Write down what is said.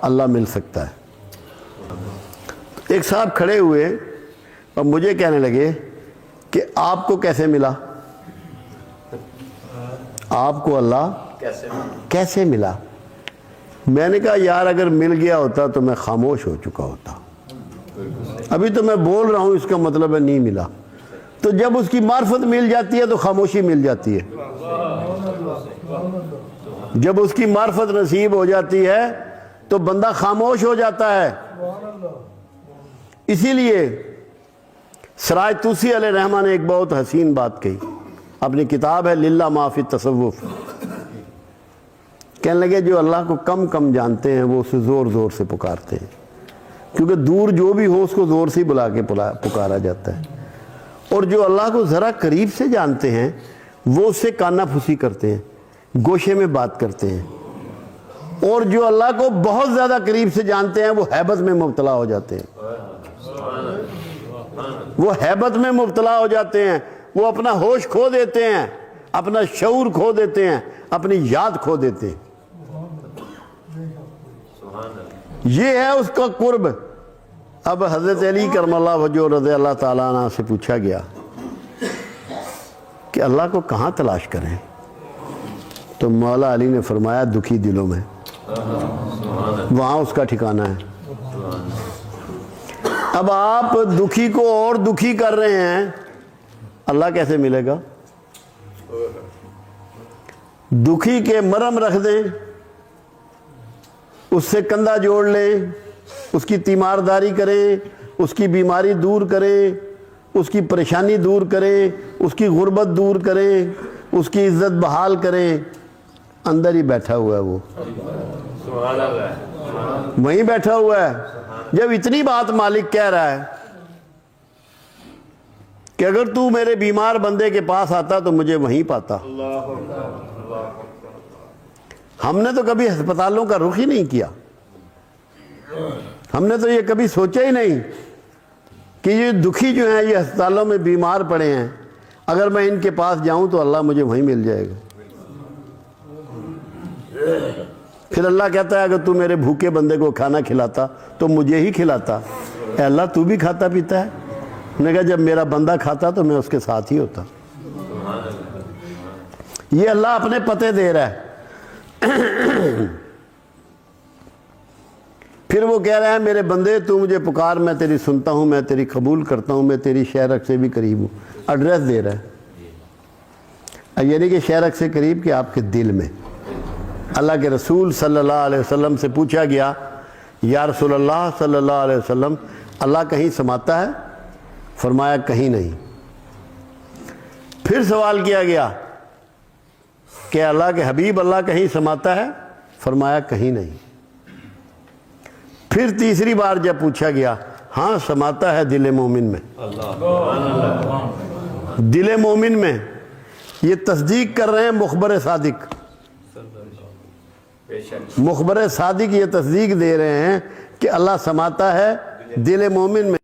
اللہ مل سکتا ہے۔ ایک صاحب کھڑے ہوئے اور مجھے کہنے لگے کہ آپ کو کیسے ملا، آپ کو اللہ کیسے ملا؟ میں نے کہا یار اگر مل گیا ہوتا تو میں خاموش ہو چکا ہوتا، ابھی تو میں بول رہا ہوں، اس کا مطلب ہے نہیں ملا۔ تو جب اس کی معرفت مل جاتی ہے تو خاموشی مل جاتی ہے، جب اس کی معرفت نصیب ہو جاتی ہے تو بندہ خاموش ہو جاتا ہے۔ اسی لیے سراج توسی علیہ رحمہ نے ایک بہت حسین بات کہی، اپنی کتاب ہے للہ ما فی التصوف، کہنے لگے جو اللہ کو کم کم جانتے ہیں وہ اسے زور زور سے پکارتے ہیں، کیونکہ دور جو بھی ہو اس کو زور سے بلا کے پکارا جاتا ہے، اور جو اللہ کو ذرا قریب سے جانتے ہیں وہ اس سے کانا پھوسی کرتے ہیں، گوشے میں بات کرتے ہیں، اور جو اللہ کو بہت زیادہ قریب سے جانتے ہیں وہ ہیبت میں مبتلا ہو جاتے ہیں، وہ ہیبت میں مبتلا ہو جاتے ہیں، وہ اپنا ہوش کھو دیتے ہیں، اپنا شعور کھو دیتے ہیں، اپنی یاد کھو دیتے ہیں۔ یہ ہے اس کا قرب۔ اب حضرت علی کرم اللہ وجہہ رضی اللہ تعالیٰ عنہ سے پوچھا گیا کہ اللہ کو کہاں تلاش کریں؟ تو مولا علی نے فرمایا دکھی دلوں میں، وہاں اس کا ٹھکانہ ہے۔ اب آپ دکھی کو اور دکھی کر رہے ہیں، اللہ کیسے ملے گا؟ دکھی کے مرہم رکھ دیں، اس سے کندھا جوڑ لیں، اس کی تیمارداری کریں، اس کی بیماری دور کریں، اس کی پریشانی دور کریں، اس کی غربت دور کریں، اس کی عزت بحال کریں، اندر ہی بیٹھا ہوا ہے وہ، وہیں بیٹھا ہوا ہے۔ جب اتنی بات مالک کہہ رہا ہے کہ اگر تو میرے بیمار بندے کے پاس آتا تو مجھے وہیں پاتا، ہم نے تو کبھی ہسپتالوں کا رخ ہی نہیں کیا، ہم نے تو یہ کبھی سوچا ہی نہیں کہ یہ دکھی جو ہیں یہ ہسپتالوں میں بیمار پڑے ہیں، اگر میں ان کے پاس جاؤں تو اللہ مجھے وہیں مل جائے گا۔ پھر اللہ کہتا ہے اگر تو میرے بھوکے بندے کو کھانا کھلاتا تو مجھے ہی کھلاتا۔ اے اللہ تو بھی کھاتا پیتا ہے؟ انہوں نے کہا جب میرا بندہ کھاتا تو میں اس کے ساتھ ہی ہوتا۔ یہ اللہ اپنے پتے دے رہا ہے۔ پھر وہ کہہ رہا ہے میرے بندے تو مجھے پکار، میں تیری سنتا ہوں، میں تیری قبول کرتا ہوں، میں تیری شہرک سے بھی قریب ہوں۔ ایڈریس دے رہا ہے، یعنی کہ شہرک سے قریب کہ آپ کے دل میں۔ اللہ کے رسول صلی اللہ علیہ وسلم سے پوچھا گیا یا رسول اللہ صلی اللہ علیہ وسلم اللہ کہیں سماتا ہے؟ فرمایا کہیں نہیں۔ پھر سوال کیا گیا کہ اللہ کے حبیب اللہ کہیں سماتا ہے؟ فرمایا کہیں نہیں۔ پھر تیسری بار جب پوچھا گیا ہاں سماتا ہے دل مومن میں، دل مومن میں۔ یہ تصدیق کر رہے ہیں مخبر صادق، مخبر صادق یہ تصدیق دے رہے ہیں کہ اللہ سماتا ہے دل مومن میں۔